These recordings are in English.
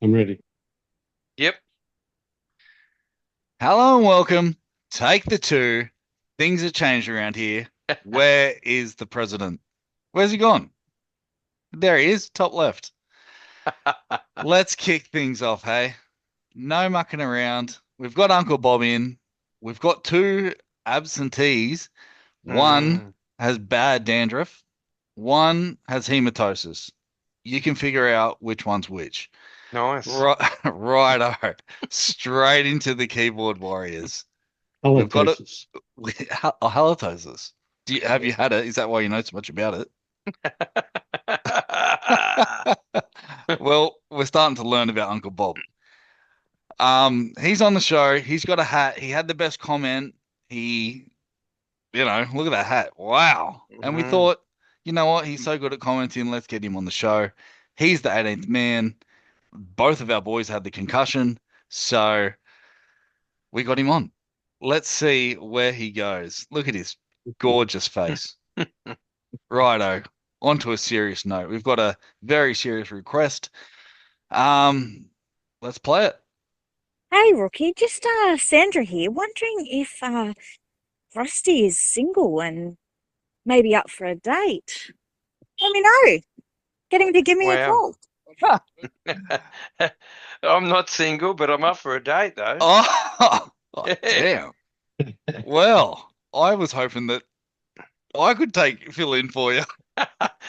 I'm ready. Yep. Hello and welcome. Take the two. Things have changed around here. Where is the president? Where's he gone? There he is, top left. Let's kick things off, hey? No mucking around. We've got Uncle Bob in. We've got two absentees. One Mm, has bad dandruff. One has hematosis. You can figure out which one's which. nice. Right, righto. Straight into the keyboard warriors. We've got it. Halitosis. Halitosis. Have you had it? Is that why you know so much about it? Well, we're starting to learn about Uncle Bob. He's on the show. He's got a hat. He had the best comment. Look at that hat. Wow. And we Mhm. thought, you know what? He's so good at commenting. Let's get him on the show. He's the 18th man. Both of our boys had the concussion, so we got him on. Let's see where he goes. Look at his gorgeous face. Righto. On to a serious note. We've got a very serious request. Um, let's play it. Hey, Rookie, just Sandra here, wondering if Rusty is single and maybe up for a date. Let me know. Get him to give me a Wow. call. I'm not single, but I'm up for a date though. Oh, damn. Well, I was hoping that I could fill in for you.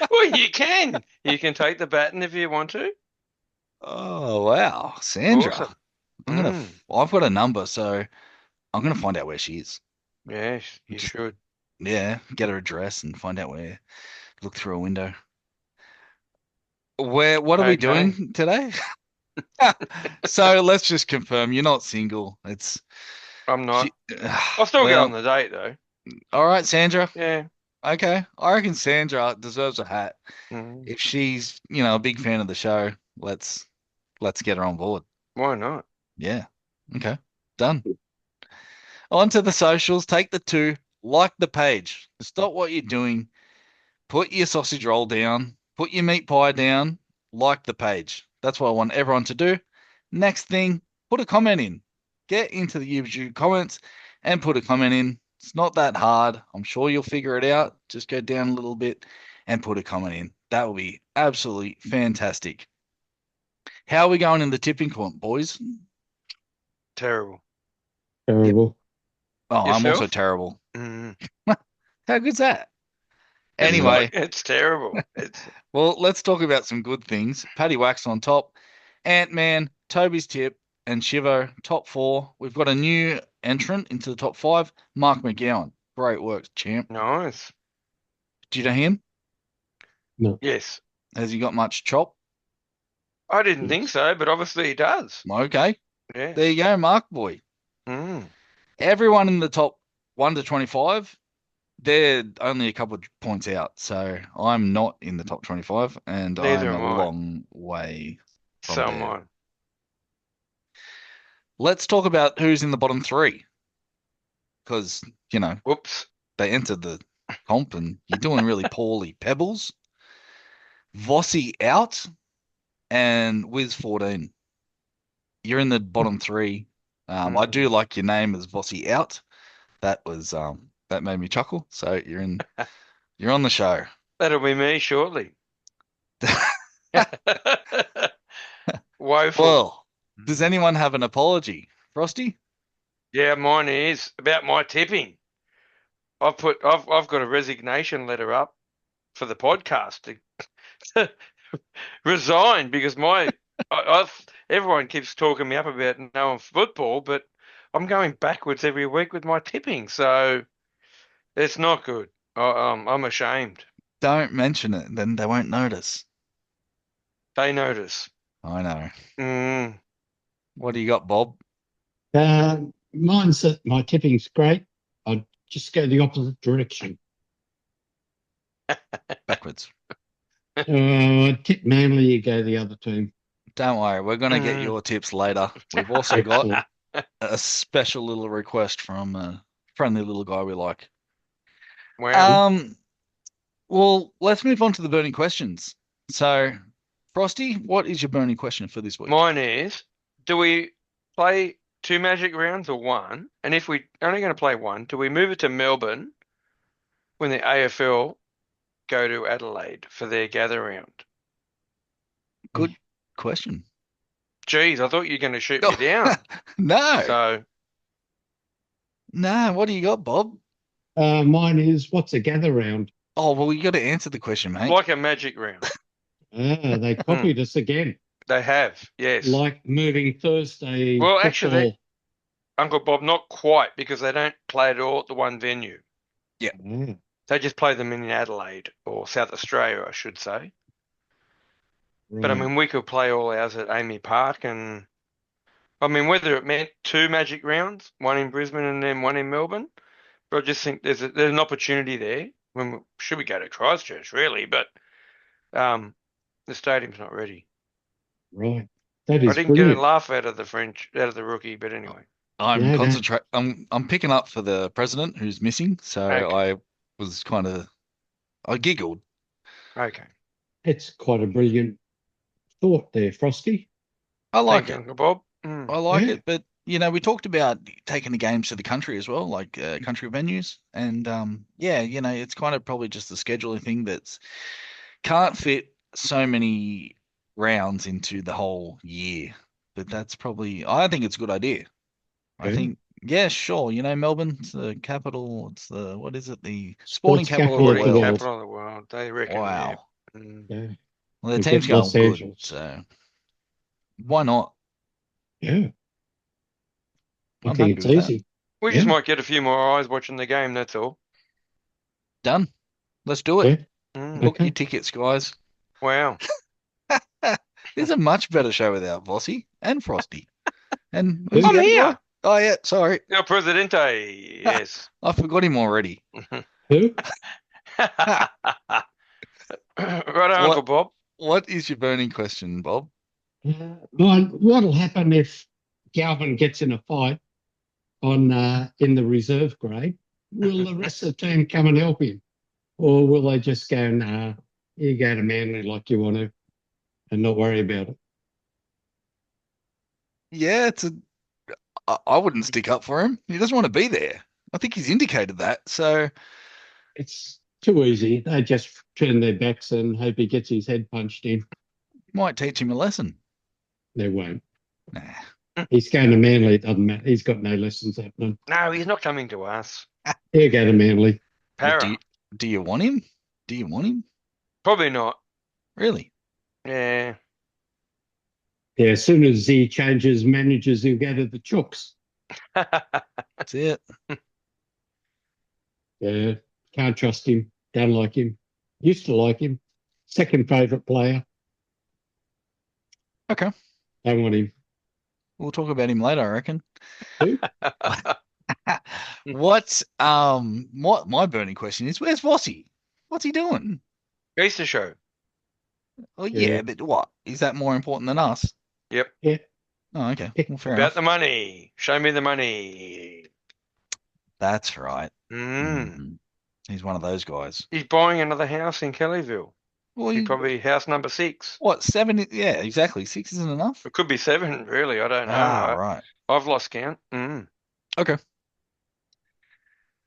Well, you can. You can take the baton if you want to. Oh, wow. Sandra. Awesome. I'm gonna Mm. I've got a number, so I'm gonna find out where she is. Yes, you Just should. yeah, get her address and find out where. Look through a window. What are we Okay. doing today? So let's just confirm you're not single. It's I'm not. she, I'll still go on well, the date though. all right, Sandra. Yeah. Okay, I reckon Sandra deserves a hat. Mm. If she's, a big fan of the show, let's get her on board. Why not? Yeah. Okay. Done. On to the socials. Take the two. Like the page. Stop what you're doing. Put your sausage roll down. Put your meat pie down. Like the page. That's what I want everyone to do. Next thing, put a comment in. Get into the YouTube comments and put a comment in. It's not that hard. I'm sure you'll figure it out. Just go down a little bit and put a comment in. That will be absolutely fantastic. How are we going in the tipping comp, boys? Terrible. Yep. Terrible. Oh, I'm also Yourself? terrible. Mm. How good's that? It's Yeah. not. Anyway, It's terrible. It's. well, let's talk about some good things. Paddy Wax on top, Ant-Man, Toby's tip, and Shivo top four. We've got a new entrant into the top five, Mark McGowan. Great work, champ. Nice. Do you know him? No. Yes. Has he got much chop? I didn't think Yes. so, but obviously he does. Okay, there Yes. you go, Mark boy. Mm. Everyone in the top 1 to 25, they're only a couple of points out. So I'm not in the top 25, and Neither I'm a am I. long way from So am there. I. Let's talk about who's in the bottom three, because, Whoops. they entered the comp and you're doing really poorly. Pebbles, Vossi out, and Wiz 14. You're in the bottom three. I do Mm. like your name as Vossi out. That made me chuckle. So you're on the show. That'll be me shortly. Woeful. Well, does anyone have an apology? Frosty? Yeah, mine is about my tipping. I've got a resignation letter up for the podcast to resign because everyone keeps talking me up about knowing football, but I'm going backwards every week with my tipping, so it's not good. I'm ashamed. Don't mention it, then they won't notice. They notice. I know. Mm. What do you got, Bob? Mine's that my tipping's great. I'd just go the opposite direction. Backwards. I'd tip Manly, you go the other team. Don't worry, we're gonna get Mm. your tips later. We've also got Excellent. a special little request from a friendly little guy we like. Wow. Um, well, let's move on to the burning questions. So, Frosty, what is your burning question for this week? Mine is, do we play 2 Magic rounds or 1? And if we only going to play 1, do we move it to Melbourne when the AFL go to Adelaide for their gather round? Good question. Geez, I thought you were going to shoot me down. No. So, No, what do you got, Bob? Mine is, what's a gather round? Oh, well, you got to answer the question, mate. like a Magic round. They copied us again. They have, yes. Like moving Thursday Well, football. actually, Uncle Bob, not quite, because they don't play it all at the one venue. Ah, They just play them in Adelaide or South Australia, I should say. But I right. mean, we could play all ours at Amy Park, and I mean, whether it meant 2 Magic rounds, 1 in Brisbane and then 1 in Melbourne, but I just think there's an opportunity there. Should we go to Christchurch, really? But the stadium's not ready. Right. That I is didn't get a brilliant. laugh out of the rookie, but anyway. I'm No, no. concentrate. I'm picking up for the president who's missing, so Okay. I was I giggled. Okay. It's quite a brilliant thought there, Frosty. I like Thank you, it. Uncle Bob. I like Yeah. it, but we talked about taking the games to the country as well, like country venues, and it's kind of probably just the scheduling thing that's can't fit so many rounds into the whole year. But that's probably I think it's a good idea. I Yeah. think yeah, sure. Melbourne's the capital. It's the what is it? The sporting Sports capital of the capital of the world. world. Capital of the world. They reckon. Wow. Yeah. Yeah. Well, the We've team's got going Los good, Angeles. so why not? Yeah. I I'm think happy it's with that. easy. We just Yeah. might get a few more eyes watching the game, that's all. Done. Let's do it. Yeah. Mm. Book your Okay. tickets, guys. Wow. This is a much better show without Vossi and Frosty. And Who's I'm the other here. guy? Oh yeah, sorry. El Presidente. Yes. I forgot him already. Who? Right, Uncle Bob. What is your burning question, Bob? What'll happen if Galvin gets in a fight on in the reserve grade? Will the rest of the team come and help him? Or will they just go, nah, you go to Manly like you want to and not worry about it? Yeah, I wouldn't stick up for him. He doesn't want to be there. I think he's indicated that. So It's too easy. They just turn their backs and hope he gets his head punched in. might teach him a lesson. They won't. Nah. He's going to Manly. It doesn't matter. He's got no lessons happening. No, he's not coming to us. He'll go to Manly. Well, Para. do you want him? Do you want him? Probably not. Really? Yeah. Yeah, as soon as he changes managers, he'll go to the Chooks. That's it. Yeah, can't trust him. Don't like him. Used to like him. Second favourite player. Okay. Don't want him. We'll talk about him later, I reckon. Who? What my burning question is, where's Vossi? What's he doing? Easter show. Well, yeah, Yeah. but what? Is that more important than us? Yep. Yeah. Oh, okay. Well, fair About enough. the money. Show me the money. That's right. Mm. He's one of those guys. He's buying another house in Kellyville. Well, He's probably house number 6. what, 7? Yeah, exactly. 6 isn't enough. It could be 7, really. I don't know. Ah, right. I've lost count. Mm. Okay.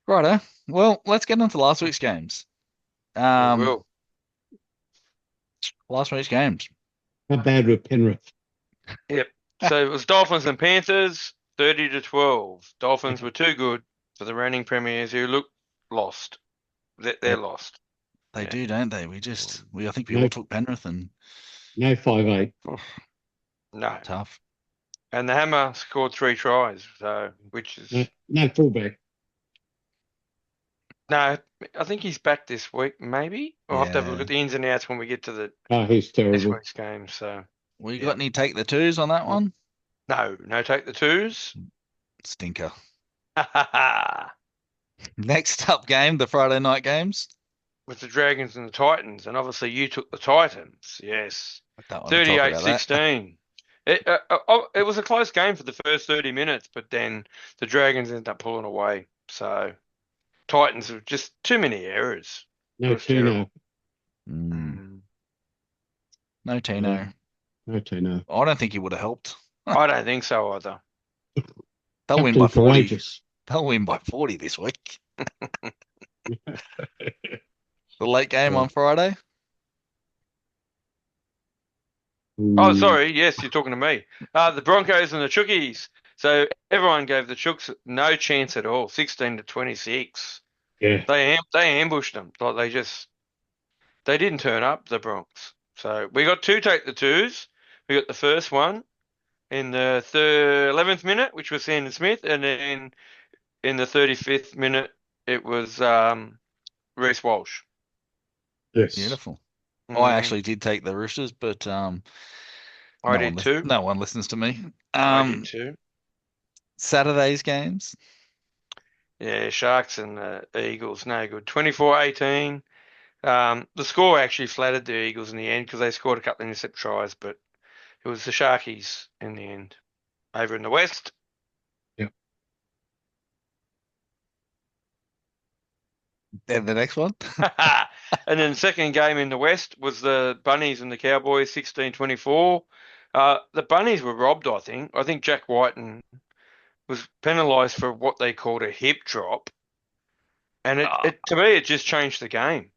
Righto. Well, let's get on to last week's games. We will. Last week's games. How bad were Penrith? Yep. So it was Dolphins and Panthers, 30-12. Dolphins were too good for the reigning premiers who look lost. They're lost. They Yeah. do, don't they? I think we No. all took Penrith and No 5'8". No. tough. And the Hammer scored 3 tries, so which is No fullback. no. I think he's back this week. Maybe I'll have to have a look Yeah. at the ins and outs when we get to the Oh, he's this terrible. week's game. So We got any take the twos on that one? no, take the 2s. Stinker. Next up game, the Friday night games. With the Dragons and the Titans, and obviously you took the Titans. Yes, I don't want to talk about that. 38-16. It was a close game for the first 30 minutes, but then the Dragons ended up pulling away. So Titans have just too many errors. No That's terrible. turnover. Mm. No Tino. No Tino. I don't think he would have helped. I don't think so either. They'll win by Captain 40. Courageous. They'll win by 40 this week. The late game on Friday. Oh, sorry. Yes, you're talking to me. The Broncos and the Chookies. So everyone gave the Chooks no chance at all. 16-26. Yeah. They ambushed them. Like they didn't turn up, the Bronx. So we got two take the twos. We got the first one in the 11th minute, which was Sandon Smith, and then in the 35th minute it was Reece Walsh. Yes. Beautiful. I Mm, actually did take the Roosters, but I did too. no one listens to me. I did too. Saturday's games. Yeah, Sharks and the Eagles, no good. 24-18. The score actually flattered the Eagles in the end because they scored a couple of intercept tries, but it was the Sharkies in the end. Over in the West. Yep. And the next one. And then the second game in the West was the Bunnies and the Cowboys, 16-24. The Bunnies were robbed, I think. I think Jack Whiten was penalised for what they called a hip drop. And to me, it just changed the game.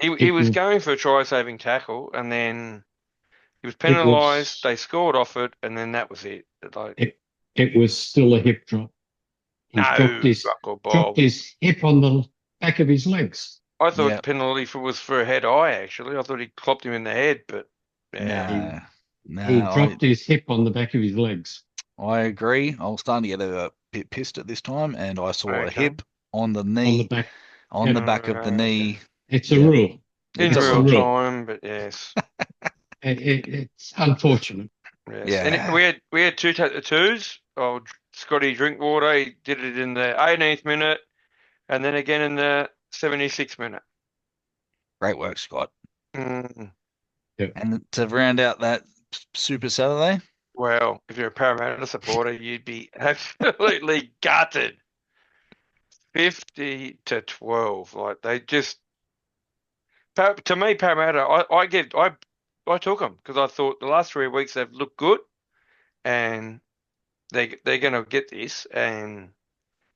He was going for a try-saving tackle, and then he was penalised. They scored off it, and then that was it. It was still a hip drop. He dropped his hip on the back of his legs. I thought the penalty was for a head eye, actually. I thought he clopped him in the head, but No, he dropped his hip on the back of his legs. I agree. I was starting to get a bit pissed at this time, and I saw a hip on the knee, on the back of the knee. It's a rule. In real time, but yes. It's unfortunate. Yes. Yeah. And we had two take the twos. Oh, Scotty Drinkwater, he did it in the 18th minute, and then again in the 76th minute. Great work, Scott. Mm. Yep. And to round out that Super Saturday? Well, if you're a Parramatta supporter, you'd be absolutely gutted. 50-12. Like, they just... To me, Parramatta, I took them because I thought the last 3 weeks they've looked good, and they're going to get this, and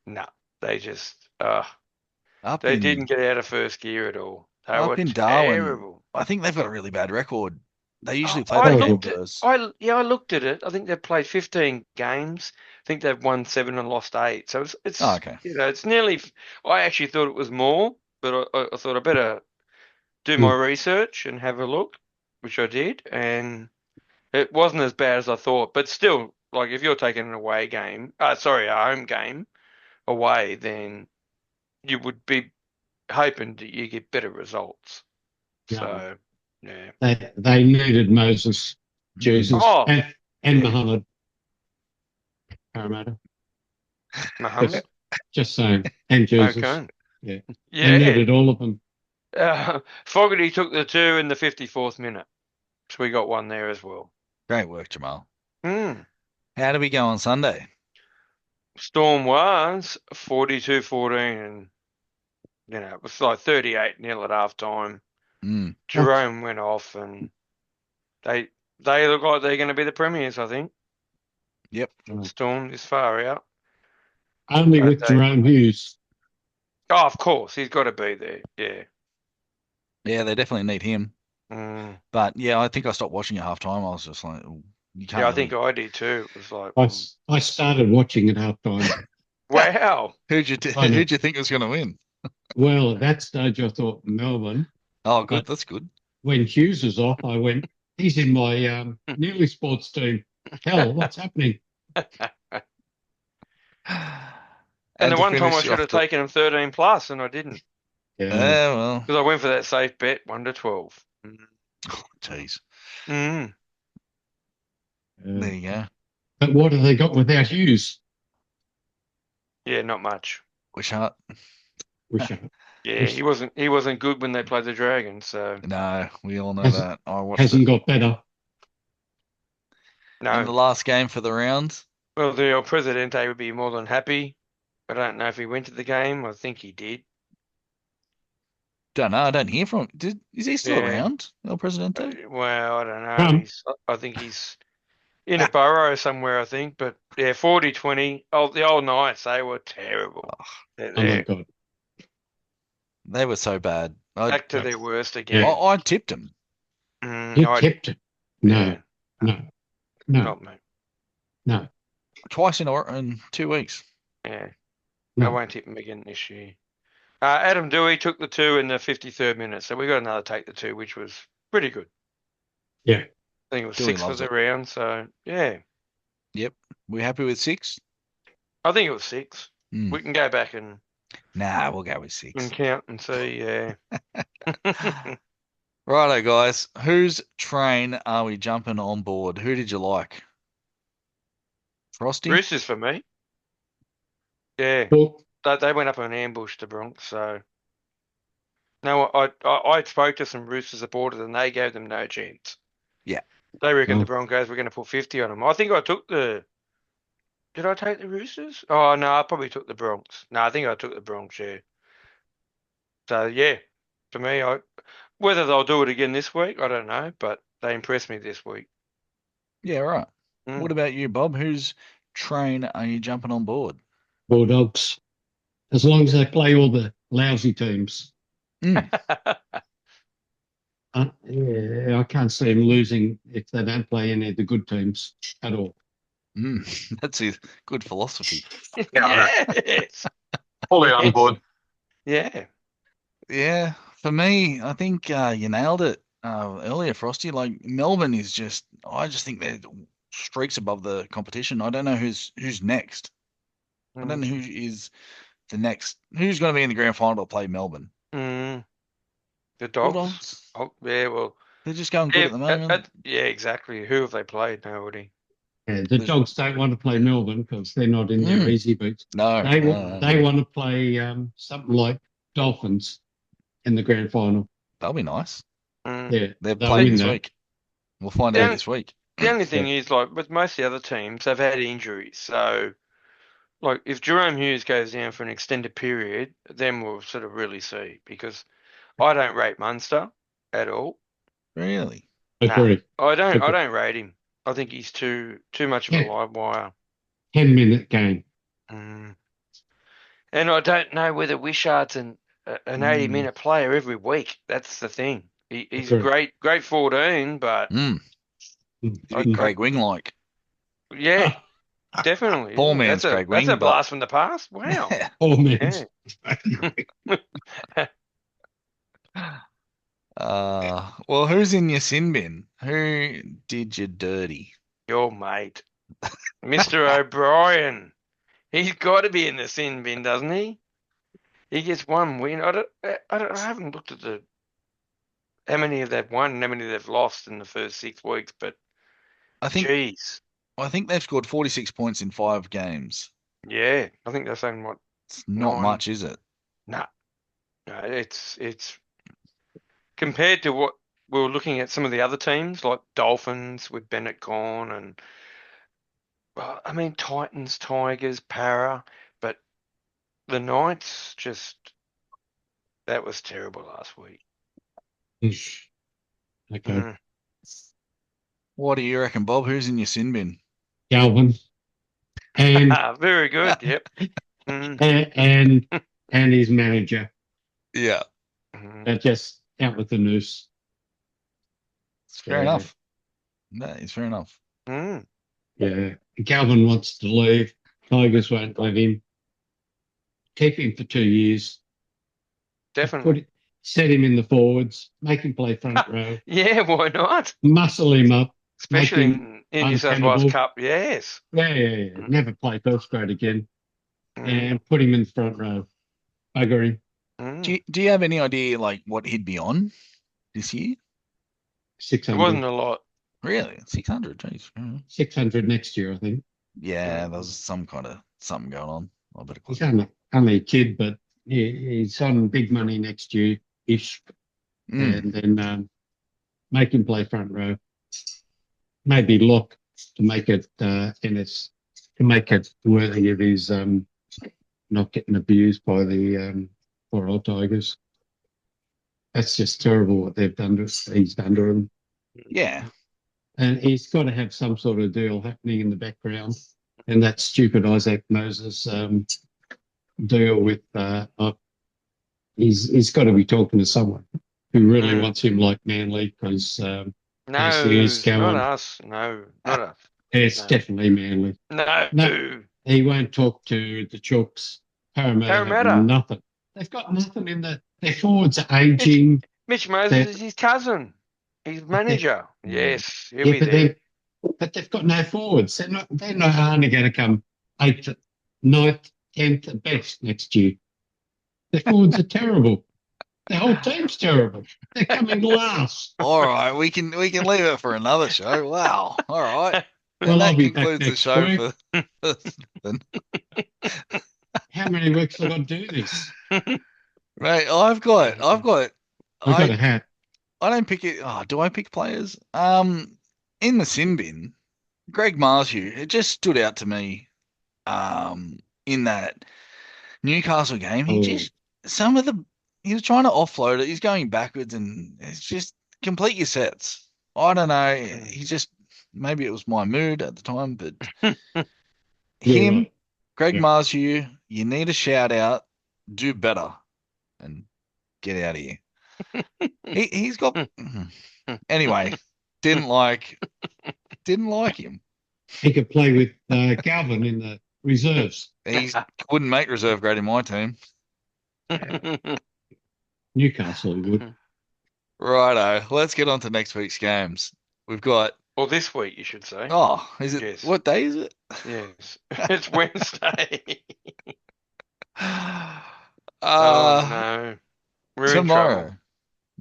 no, they just they didn't get out of first gear at all. They were terrible. I think they've got a really bad record. They usually play the Bulldogs. I looked at it. I think they've played 15 games. I think they've won 7 and lost 8. So it's okay. It's nearly. I actually thought it was more, but I thought I better do my research and have a look, which I did, and it wasn't as bad as I thought. But still, like if you're taking an away game, a home game away, then you would be hoping that you get better results. Yeah. So, yeah. They needed Moses, Jesus, and Muhammad. Parramatta. Muhammad? Just saying. And Jesus. Okay. Yeah. They needed all of them. Fogarty took the 2 in the 54th minute. So we got 1 there as well. Great work, Jamal. Mm. How did we go on Sunday? Storm was 42-14, and it was like 38-0 at half time. Jerome went off, and they look like they're going to be the premiers, I think. Yep. Storm is far out. Only with Jerome Hughes. Oh, of course. He's got to be there. Yeah. Yeah, they definitely need him. Mm. But, yeah, I think I stopped watching at half time. I was just like, you can't. Yeah, I think I did too. It was like I started watching at half time. Wow. Who'd you think was going to win? Well, at that stage, I thought Melbourne. Oh, good. That's good. When Hughes was off, I went, he's in my nearly sports team. Hell, what's happening? And the one time I should have taken him 13 plus, and I didn't. Yeah, well. Because I went for that safe bet, 1-12. Oh, jeez. Mm. There you go. But what have they got without Hughes? Yeah, not much. Wishart. Yeah, he wasn't good when they played the Dragons. So no, we all know that. Hasn't got better. No. And the last game for the round. Well, the El Presidente would be more than happy. I don't know if he went to the game. I think he did. Don't know. I don't hear from him. Is he still Yeah. around, El Presidente? Well, I don't know. I think he's in a burrow somewhere, I think. But yeah, 40-20. Oh, the old Knights, they were terrible. Oh my God. They were so bad. Back to their worst again. I tipped him. You tipped it? No, Yeah. no, Not me. no. Twice in 2 weeks. Yeah. I No. won't tip him again this year. Adam Dewey took the 2 in the 53rd minute, so we got another take the 2, which was pretty good. Yeah. I think it was Dewey 6 for loves the it. round, so yeah. Yep. We happy with 6? I think it was 6. Mm. We can go back and Nah, we'll go with 6. count and see, yeah. Righto, guys. Whose train are we jumping on board? Who did you like? Frosty? Roosters for me. Yeah. Well, They went up an ambush to Bronx, so no, I spoke to some Roosters supporters and they gave them no chance. Yeah. They reckon Oh. the Broncos were going to put 50 on them. I think I took the. Did I take the Roosters? Oh no, I probably took the Bronx. No, I think I took the Bronx. Yeah. So yeah, for me, whether they'll do it again this week, I don't know, but they impressed me this week. Yeah, right. Mm. What about you, Bob? Whose train are you jumping on board? Bulldogs. As long as they play all the lousy teams. Mm. Yeah, I can't see them losing if they don't play any of the good teams at all. That's a good philosophy. Yes. Fully on board. Yeah. Yeah, for me, I think you nailed it earlier, Frosty. Like Melbourne is I just think they're streaks above the competition. I don't know who's next. I don't know who is the next. Who's going to be in the grand final to play Melbourne? The Dogs. Bulldogs. Oh, yeah, well, They're just going good at the moment. yeah, exactly. Who have they played? Nobody. Yeah, the Dogs don't want to play Melbourne because they're not in their easy boots. No, They want to play something like Dolphins in the grand final. that'll be nice. Yeah, They're they'll playing win this that. week. We'll find out this week. The only thing is, like, with most of the other teams, they've had injuries. So, like, if Jerome Hughes goes down for an extended period, then we'll sort of really see. Because I don't rate Munster at all. Really? Agree. I don't rate him. I think he's too much of a live wire. 10-minute game. And I don't know whether Wishart's an 80-minute player every week. That's the thing. He's a great 14, but Craig Wing like. yeah, definitely. Poor man's Craig Wing. That's a blast from the past. Wow. Poor man's. Well, who's in your sin bin? Who did you dirty? Your mate, Mr. O'Brien. He's got to be in the sin bin, doesn't he? He gets one win. I haven't looked at how many they've won and how many they've lost in the first 6 weeks, but I think they've scored 46 points in 5 games. Yeah, I think they're saying what? It's not much, is it? No, it's compared to what we were looking at some of the other teams like Dolphins with Bennett gone and I mean Titans, Tigers, Para, but the Knights that was terrible last week. Okay. What do you reckon, Bob? Who's in your sin bin? Galvin. And very good. Yep. and his manager. Yeah. They're just out with the noose. It's fair enough. That is fair enough. Yeah. Galvin wants to leave. Tigers won't let him. Keep him for 2 years. Definitely. Set him in the forwards. Make him play front row. Yeah, why not? Muscle him up. Especially in New South Wales Cup, yes. Yeah. Never play first grade again. And put him in the front row. Bugger him. Do you have any idea like what he'd be on this year? 600. It wasn't a lot. Really? 600? Jeez. 600 next year, I think. Yeah, there was something going on. I better He's only a kid, but he's on big money next year-ish. And then make him play front row. Maybe look to make it worthy of his not getting abused by the poor old Tigers. That's just terrible what they've done to us. He's done to him. Yeah. And he's got to have some sort of deal happening in the background. And that stupid Isaac Moses deal with he's got to be talking to someone who really wants him like Manly because No, basically he's not going. us. No, not us. It's No. definitely Manly. No. No, he won't talk to the Chooks. Parramatta have Parramatta. nothing. They've got nothing in their forwards are aging. Mitch Moses is his cousin. He's manager. Yes, he'll be there. But they've got no forwards. They're not only going to come 8th, 9th, 10th at best next year. Their forwards are terrible. The whole team's terrible. They're coming last. All right, we can leave it for another show. Wow. All right. Well, And I'll that be back concludes the next show week. for How many weeks have I got to do this? Right, I've got I got a hat. I don't pick it. Oh, do I pick players? In the sin bin, Greg Marshew, it just stood out to me. In that Newcastle game, he was trying to offload it. He's going backwards, and it's just complete your sets. I don't know. Maybe it was my mood at the time, but him, Right. Greg Yeah. Marshew, you need a shout out. Do better and get out of here. He's got anyway. Didn't like him. He could play with Galvin in the reserves. He wouldn't make reserve grade in my team. Newcastle he would. Righto, let's get on to next week's games. We've got Or this week, you should say. is it Yes. what day is it? Yes. It's Wednesday. Uh No. We're in tomorrow. trouble.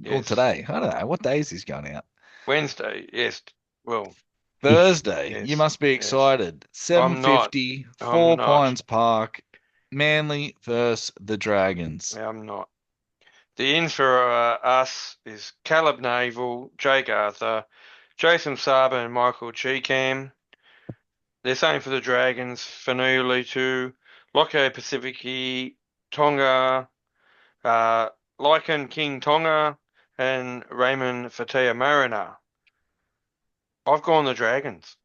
Or Yes. today. I don't know. What day is this going out? Wednesday, yes. Well, Thursday. Yes, You must be yes. excited. I'm not. 7:50, I'm 4 not. Pines Park, Manly versus the Dragons. I'm not. The ins for us is Caleb Naval, Jake Arthur, Jason Saba, and Michael Cheekham. They're saying for the Dragons, Fanuli Locke Pacifici, Tonga, Lycan King Tonga, and Raymond Fatia Mariner. I've gone the Dragons.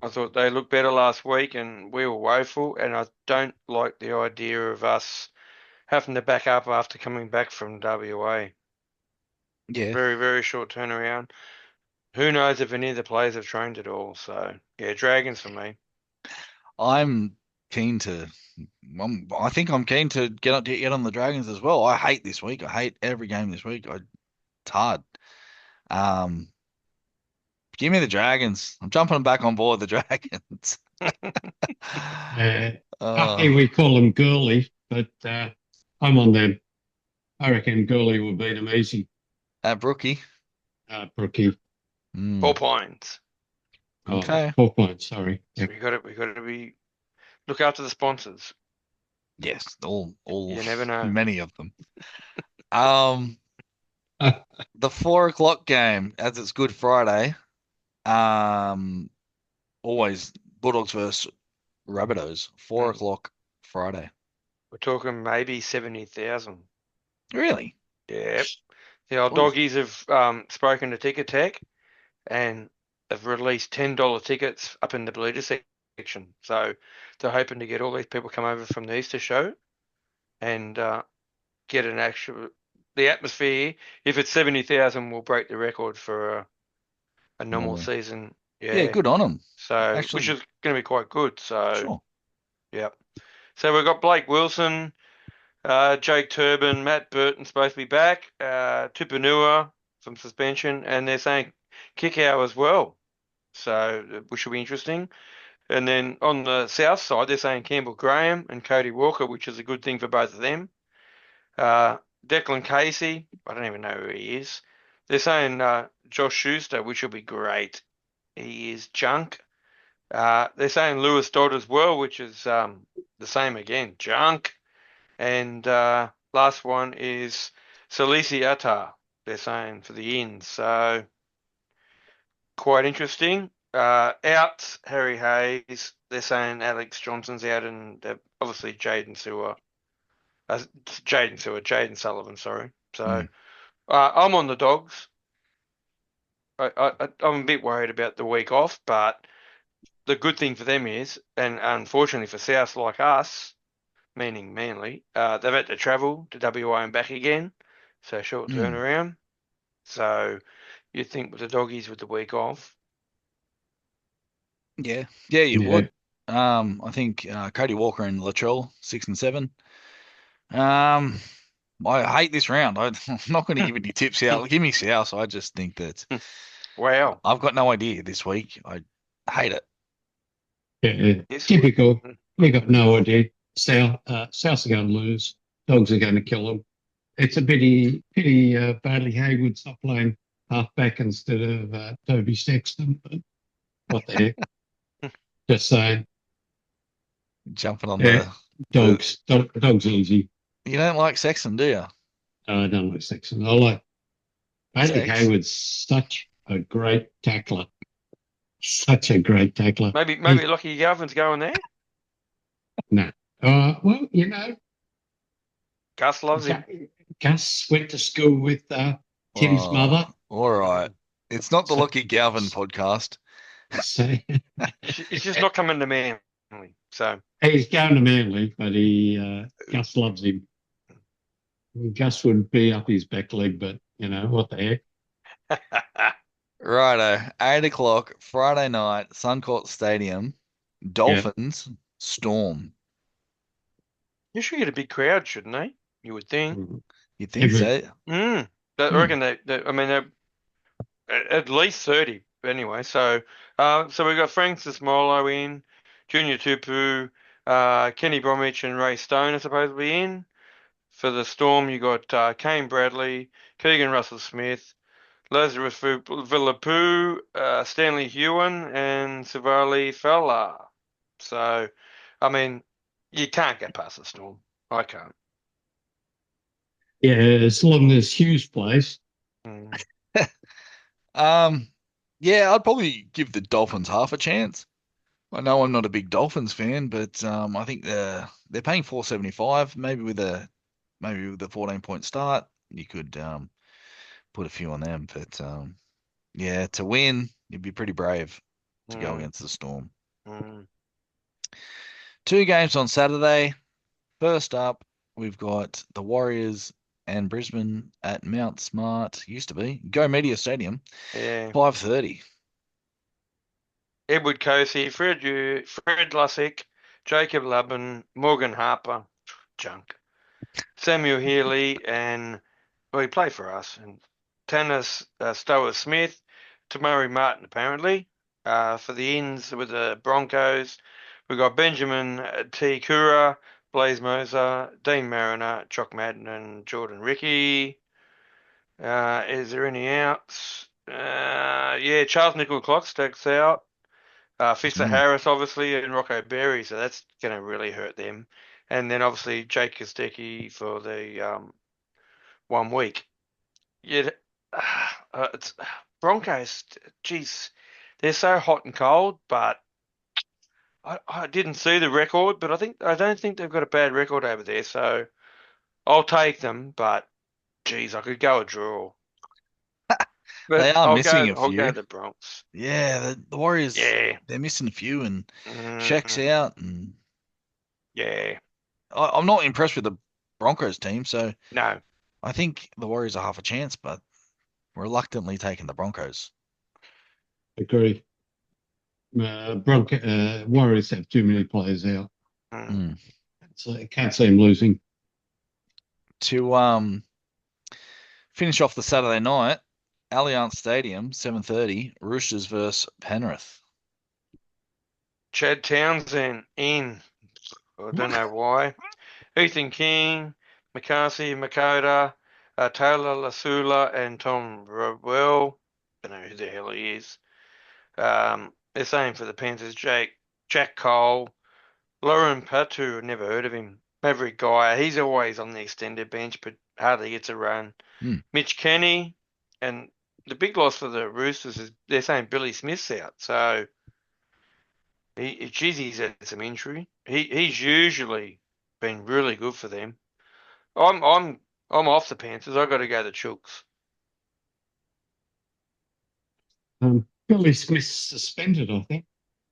I thought they looked better last week and we were woeful, and I don't like the idea of us having to back up after coming back from WA. Yeah. Very, very short turnaround. Who knows if any of the players have trained at all? So, yeah, Dragons for me. I'm keen to. I think I'm keen to get on the Dragons as well. I hate this week. I hate every game this week. It's hard. Give me the Dragons. I'm jumping back on board the Dragons. Lucky we call them Gurley, but I'm on them. I reckon Gurley will beat them easy. At Brookie. Brookie. 4 points. Okay. 4 points. Sorry. So we got to look after the sponsors. Yes, all You never know. many of them. The 4 o'clock game, as it's Good Friday. Always Bulldogs versus Rabbitohs. 4 o'clock Friday. We're talking maybe 70,000. Really? Yep. The old Oof. doggies have spoken to Ticket Tech and have released $10 tickets up in the Bleeder section. So they're hoping to get all these people come over from the Easter show and get an actual. The atmosphere, if it's 70,000, will break the record for a normal season. Yeah, good on them. So, Actually, which is going to be quite good. So, sure. Yep. So we've got Blake Wilson, Jake Turbin, Matt Burton supposed to be back, Tupanua from suspension, and they're saying Kickow as well. So, which will be interesting. And then on the south side, they're saying Campbell Graham and Cody Walker, which is a good thing for both of them. Declan Casey, I don't even know who he is. They're saying Josh Schuster, which will be great. He is junk. They're saying Lewis Dodd as well, which is the same again, junk. And last one is Salisi Atar, they're saying, for the ins. So quite interesting. Out, Harry Hayes. They're saying Alex Johnson's out, and obviously Jaden Sullivan, sorry. So I'm on the Dogs. I'm a bit worried about the week off, but the good thing for them is, and unfortunately for South like us, meaning Manly, they've had to travel to WA and back again, so short turnaround. So you'd think with the Doggies with the week off. Yeah, you would. I think Cody Walker and Latrell 6 and 7. I hate this round. I'm not going to give any tips out. Give me South. I just think that Wow. I've got no idea this week. I hate it. Yeah, typical. We got no idea. South's are going to lose. Dogs are going to kill them. It's a pity Bailey Hayward's not playing halfback instead of Toby Sexton. But what the heck? Just saying. Jumping on Yeah, dogs easy. You don't like Sexton, do you? I don't like Sexton. I like Bailey Sex. Hayward's such a great tackler. Such a great tackler. Maybe Lauchie Galvin's going there. No. Well, you know, Gus loves him. Gus went to school with Tim's mother. All right. It's not the Lauchie Galvin podcast. So He's just not coming to Manly. So he's going to Manly, but Gus loves him. Gus would be up his back leg, but you know what the heck. Righto. 8 o'clock, Friday night, Suncourt Stadium. Dolphins, Storm. You should get a big crowd, shouldn't they? You would think. You think so? I reckon I mean, they're at least 30 anyway. So we've got Francis Molo in, Junior Tupu, Kenny Bromwich and Ray Stone are supposedly in. For the Storm, you got Kane Bradley, Keegan Russell Smith, Lazarus Villapoo, Stanley Hewen, and Savali Fella. So, I mean, you can't get past the Storm. I can't. Yeah, as long as Hughes plays. Yeah, I'd probably give the Dolphins half a chance. I know I'm not a big Dolphins fan, but I think they're paying $4.75. Maybe with a 14-point start, you could put a few on them. But yeah, to win, you'd be pretty brave to go against the Storm. 2 games on Saturday. First up, we've got the Warriors and Brisbane at Mount Smart. Used to be Go Media Stadium. Yeah. 5:30. Edward Cosey, Fred Lussick, Jacob Lubben, Morgan Harper, junk, Samuel Healy, and he played for us, and Tanis Stower Smith, Tamari Martin apparently. For the ends with the Broncos, we've got Benjamin T. Kura, Blaze Moser, Dean Mariner, Chock Madden, and Jordan Ricky. Is there any outs? Yeah, Charles Nickel Clock stacks out. Fissa Harris, obviously, and Rocco Berry, so that's going to really hurt them. And then, obviously, Jake Kostecki for the 1 week. Yeah, it's Broncos, geez, they're so hot and cold, but I didn't see the record, but I don't think they've got a bad record over there, so I'll take them, but, geez, I could go a draw. But They are missing a few. I'll go the Bronx. Yeah, the Warriors. Yeah, they're missing a few, and Shaq's out, and yeah, I'm not impressed with the Broncos team. So no, I think the Warriors are half a chance, but reluctantly taking the Broncos. Agree. Warriors have too many players out, so I can't see them losing. To finish off the Saturday night, Allianz Stadium, 7:30, Roosters versus Penrith. Chad Townsend in. I don't know why. Ethan King, McCarthy, Makota, Taylor Lasula, and Tom Rodwell. Don't know who the hell he is. They're saying for the Panthers, Jack Cole, Lauren Patu, never heard of him. Maverick Guy, he's always on the extended bench, but hardly gets a run. Mitch Kenny, and the big loss for the Roosters is they're saying Billy Smith's out. So, he's had some injury. He's usually been really good for them. I'm I'm off the Panthers. I've got to go the Chooks. Billy Smith's suspended, I think.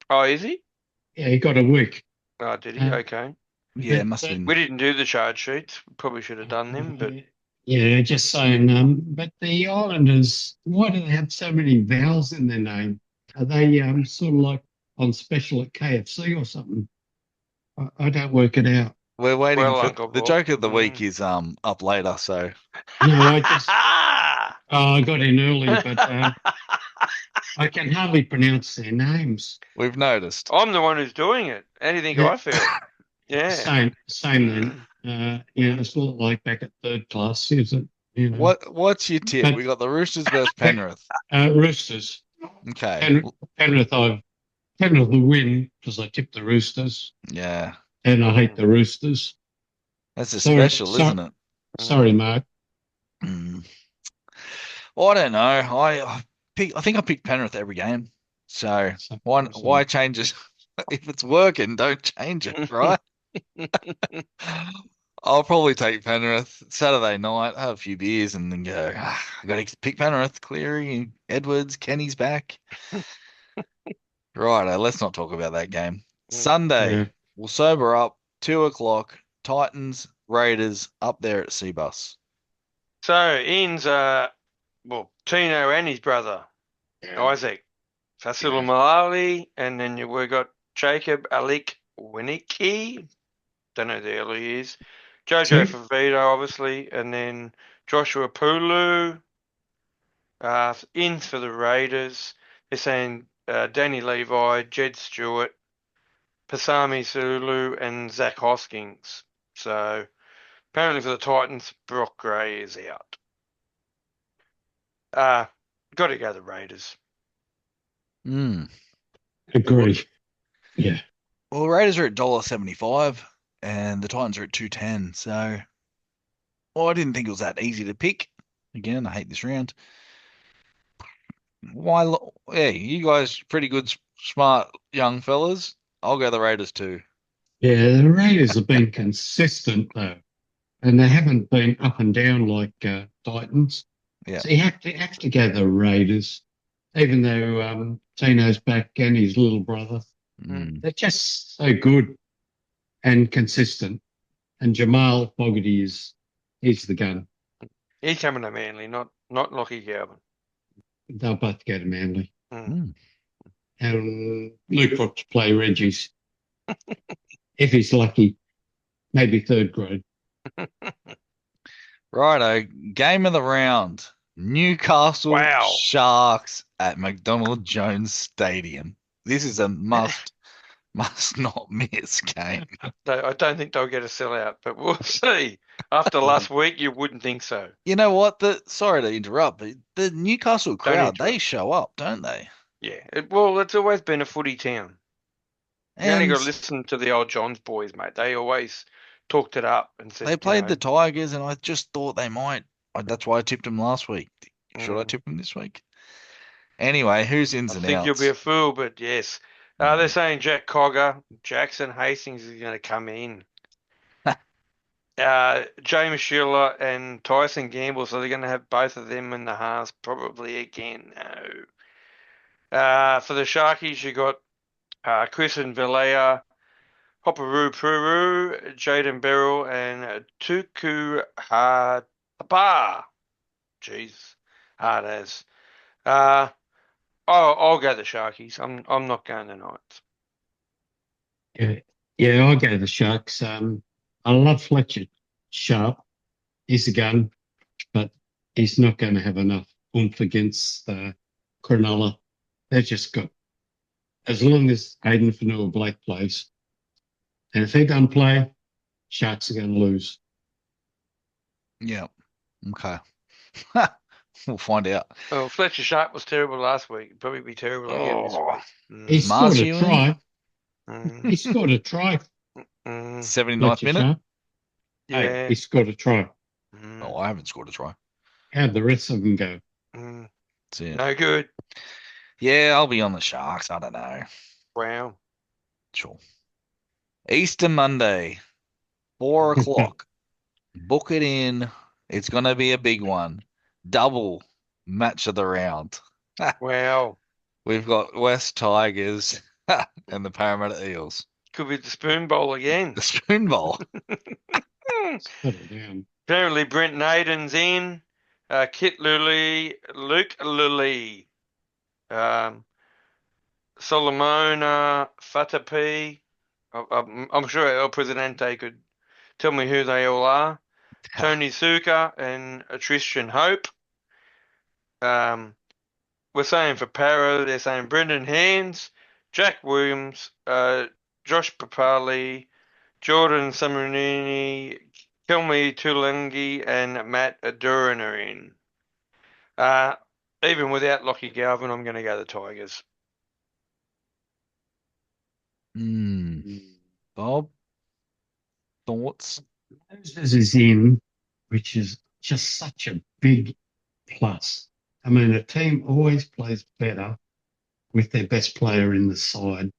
Oh, is he? Yeah, he got a week. Oh, did he? Uh, Okay. Yeah, it but, must have been. We didn't do the charge sheets. Probably should have done them, but Yeah, just saying. But the Islanders, why do they have so many vowels in their name? Are they sort of like on special at KFC or something? I don't work it out. We're waiting well, for Uncle the Bob. joke of the week is up later, so No, I got in early, but I can hardly pronounce their names. we've noticed. I'm the one who's doing it. How do you think Yeah. I feel? Yeah. Same then. It's not like back at third class, is it? What's your tip? But- We got the Roosters versus Penrith. Roosters. Okay. Penrith will win because I tipped the Roosters, Yeah. and I hate the Roosters. That's a Sorry- special, sorry- isn't it? Sorry, Mark. Mm. Well, I don't know. I think I pick Penrith every game. So why change it? If it's working, don't change it, right? I'll probably take Penrith Saturday night, have a few beers, and then go, I got to pick Penrith. Cleary, Edwards, Kenny's back. Right, let's not talk about that game. Sunday, Yeah. we'll sober up, 2:00, Titans, Raiders, up there at Seabus. So Ian's Tino and his brother Isaac, Fasil Malali, and then we got Jacob Alik Winicki. Don't know the early years. Jojo Favito, obviously, and then Joshua Pulu. In for the Raiders. They're saying Danny Levi, Jed Stewart, Pasami Sulu, and Zach Hoskins. So apparently for the Titans, Brock Gray is out. Got to go the Raiders. Agree. Yeah. Well, the Raiders are at $1.75 and the Titans are at $2.10. So, I didn't think it was that easy to pick. Again, I hate this round. Why? Yeah, you guys pretty good, smart young fellas. I'll go the Raiders too. Yeah, the Raiders have been consistent though, and they haven't been up and down like Titans. Yeah. So you have to go the Raiders, even though Tino's back and his little brother. They're just so good and consistent. And Jamal Fogarty he's the gun. He's coming to Manly, not Lauchie Galvin. They'll both go to Manly. Mm. And Luke got to play Reggie's. If he's lucky, maybe third grade. Righto, game of the round. Newcastle Sharks at McDonald Jones Stadium. This is a must not miss game. I don't think they'll get a sellout, but we'll see. After last week, you wouldn't think so. You know what? Sorry to interrupt, but the Newcastle crowd, they interrupt. show up, don't they? Yeah. It's always been a footy town. You only got to listen to the old Johns boys, mate. They always talked it up and said They played the Tigers, and I just thought they might. That's why I tipped them last week. Should I tip them this week? Anyway, who's ins and outs? I think you'll be a fool, but yes. They're saying Jack Cogger, Jackson Hastings is going to come in. James Shearer and Tyson Gamble, so they're going to have both of them in the halves probably again. No. For the Sharkies, you got Chris and Vilea, Hoparu Puru, Jaden Beryl, and Tuku Hapa. Jeez, hard as. I'll go the Sharkies. I'm not going the Knights. Yeah, I'll go the Sharks. I love Fletcher Sharp. He's a gun, but he's not going to have enough oomph against Cronulla. They've just got, as long as Hayden Fanua Blake plays, and if he doesn't play, Sharks are going to lose. Yeah. Okay. We'll find out. Well, Fletcher Sharp was terrible last week. He'll probably be terrible again this week. He scored a try. He scored a try. 79th minute? Sharp. Yeah. Hey, he scored a try. Oh, I haven't scored a try. How'd the rest of them go? That's it. No good. Yeah, I'll be on the Sharks. I don't know. Wow. Sure. Easter Monday, 4:00. Book it in. It's going to be a big one. Double match of the round. Wow. We've got West Tigers and the Parramatta Eels. Could be the spoon bowl again. The Spoon Bowl. Settle down. Apparently Brent Naden's in. Kit Lully, Luke Lully, Solomona Fatapi. I'm sure El Presidente could tell me who they all are. Tony Suka and Tristan Hope. We're saying for Para, they're saying Brendan Hands, Jack Williams, Josh Papali, Jordan Samarini, Kelmy Tulangi, and Matt Adurin are in. Even without Lauchie Galvin, I'm going to go the Tigers. Bob, thoughts? Moses is in, which is just such a big plus. I mean, a team always plays better with their best player in the side.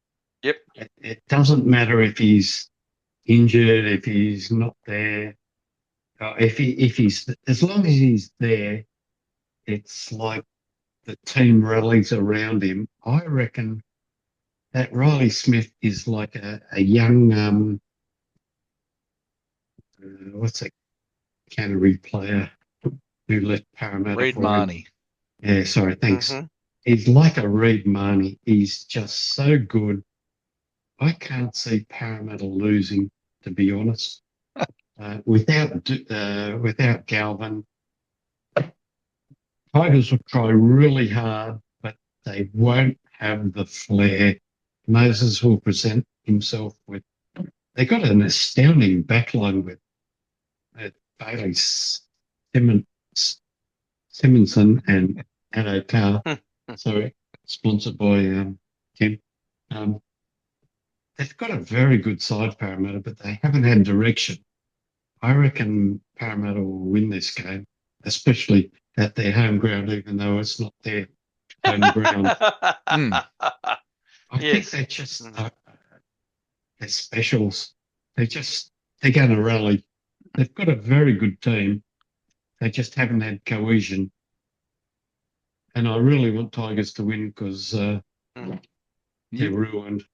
Yep. It doesn't matter if he's injured, if he's not there, if he's as long as he's there, it's like the team rallies around him. I reckon that Riley Smith is like a young what's a Canterbury player who left Parramatta Reid for him. Marnie. Yeah, sorry, thanks. Mhm. He's like a Reid Marnie. He's just so good. I can't see Parramatta losing, to be honest. Without Galvin, Tigers will try really hard, but they won't have the flair. Moses will present himself with. They got an astounding backline with Bailey Simonson and Addo Carr. Sorry, sponsored by Kim. They've got a very good side, Parramatta, but they haven't had direction. I reckon Parramatta will win this game, especially at their home ground, even though it's not their home ground. I think they're just they're specials. They're going to rally. They've got a very good team. They just haven't had cohesion. And I really want Tigers to win because they're ruined.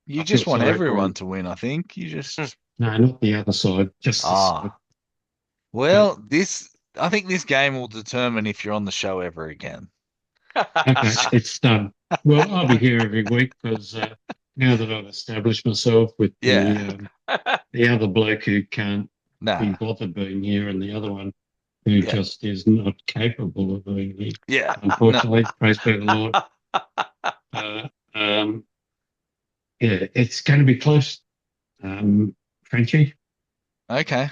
You I just feel want sorry for everyone them. to win, I think. You just No, not the other side. Just the side. well, I think this game will determine if you're on the show ever again. Okay, it's done. Well, I'll be here every week because now that I've established myself with the other bloke who can't be bothered being here and the other one who just is not capable of being here. Yeah. Unfortunately, praise be the Lord. Yeah, it's going to be close, Frenchie. Okay.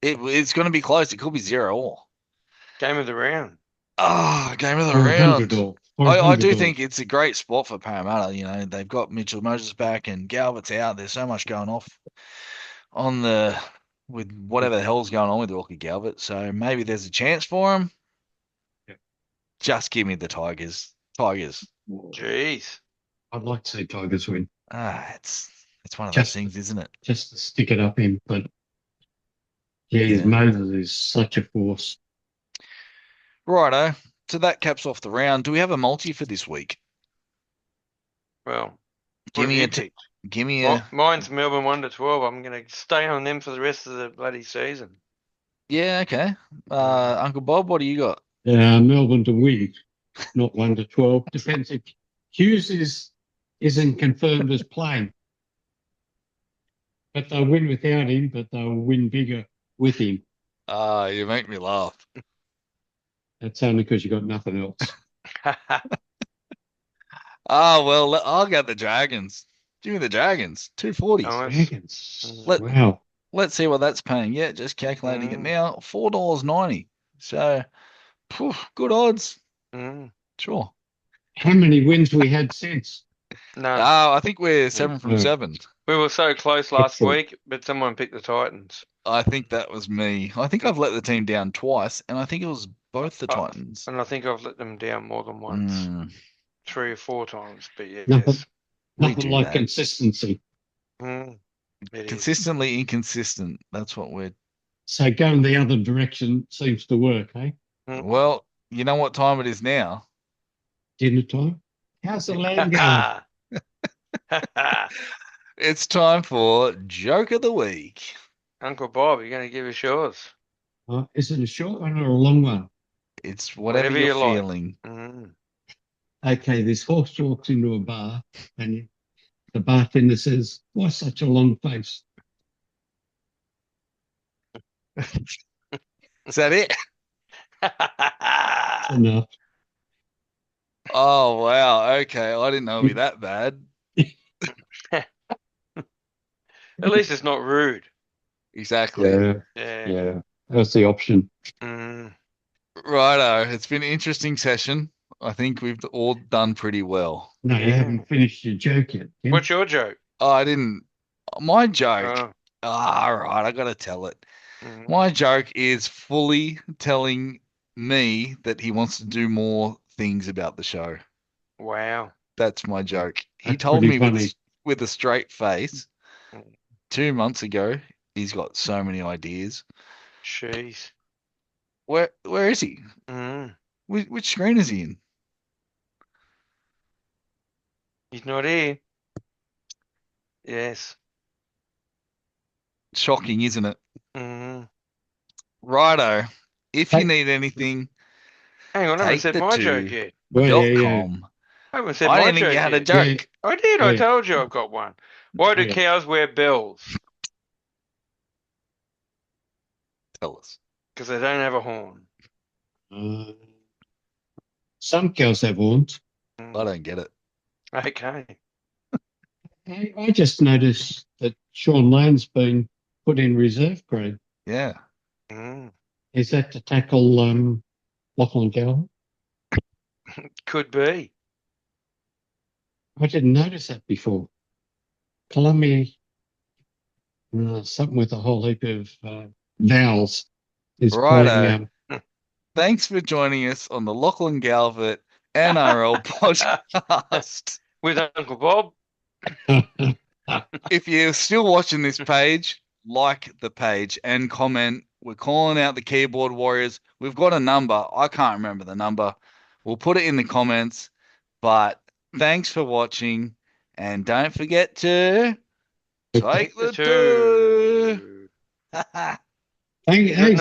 It's going to be close. It could be 0-0. Game of the round. Game of the Or round. 100 or I do 100 think it's a great spot for Parramatta. You know, they've got Mitchell Moses back and Galvin's out. There's so much going off with whatever the hell's going on with Lauchie Galvin. So maybe there's a chance for him. Yep. Just give me the Tigers. Tigers. Jeez. I'd like to see Tigers win. It's one of those things, isn't it? Just to stick it up him, but Moses is such a force. Righto. So that caps off the round. Do we have a multi for this week? Well, Give me a. Mine's Melbourne 1 to 12. I'm going to stay on them for the rest of the bloody season. Yeah, okay. Uncle Bob, what do you got? Melbourne to win, not 1 to 12. Depends if Hughes isn't confirmed as playing. But they'll win without him, but they'll win bigger with him. You make me laugh. That's only because you got nothing else. Well, I'll get the Dragons. Give me the Dragons. 240. Dragons. Wow. Let's see what that's paying. Yeah, just calculating it now. $4.90. So, good odds. Sure. How many wins we had since? No. I think we're 7 from 7. We were so close last week, but someone picked the Titans. I think that was me. I think I've let the team down twice, and I think it was both the Titans. And I think I've let them down more than once. 3 or 4 times, but yeah. Nothing like consistency. It is. Consistently inconsistent. That's what we're. So going the other direction seems to work, eh? Mm. Well, you know what time it is now? Dinner time. How's the land going? It's time for Joke of the Week. Uncle Bob, you're going to give us yours. Is it a short one or a long one? It's whatever Whatever you're you like. feeling. Mm. Okay, this horse walks into a bar and the bartender says, "Why such a long face?" Is that it? Enough. Oh, wow. Okay. I didn't know it'd be that bad. At least it's not rude. Exactly. Yeah. That's the option. Mm. Righto. It's been an interesting session. I think we've all done pretty well. No, you Yeah. haven't finished your joke yet. Ken. What's your joke? Oh, I didn't. My joke. Oh. All right. I got to tell it. Mm. My joke is fully telling me that he wants to do more things about the show. Wow. That's my joke. He That's told pretty me funny. with a straight face Mm. 2 months ago. He's got so many ideas. Jeez. Where is he? Mm. Which screen is he in? He's not here. Yes. Shocking, isn't it? Mm. Righto. If you Hey. need anything, Hang on, I haven't take said the my two. joke yet. Well, yeah. .com. I haven't said I my didn't think joke you had a yet. joke. I did. I Yeah. told you I've got one. Why do Yeah. cows wear bells? Tell us. Because they don't have a horn. Some cows have horns. I don't get it. Okay. I just noticed that Sean Lane's been put in reserve grade. Yeah. Mm. Is that to tackle Lauchie Galvin? Could be. I didn't notice that before. Columbia, something with a whole heap of vowels, is Righto. playing. Thanks for joining us on the Lachlan Galvin NRL podcast. With Uncle Bob. If you're still watching this page, like the page and comment. We're calling out the keyboard warriors. We've got a number. I can't remember the number. We'll put it in the comments. But thanks for watching. And don't forget to take the two. Hey, Good night.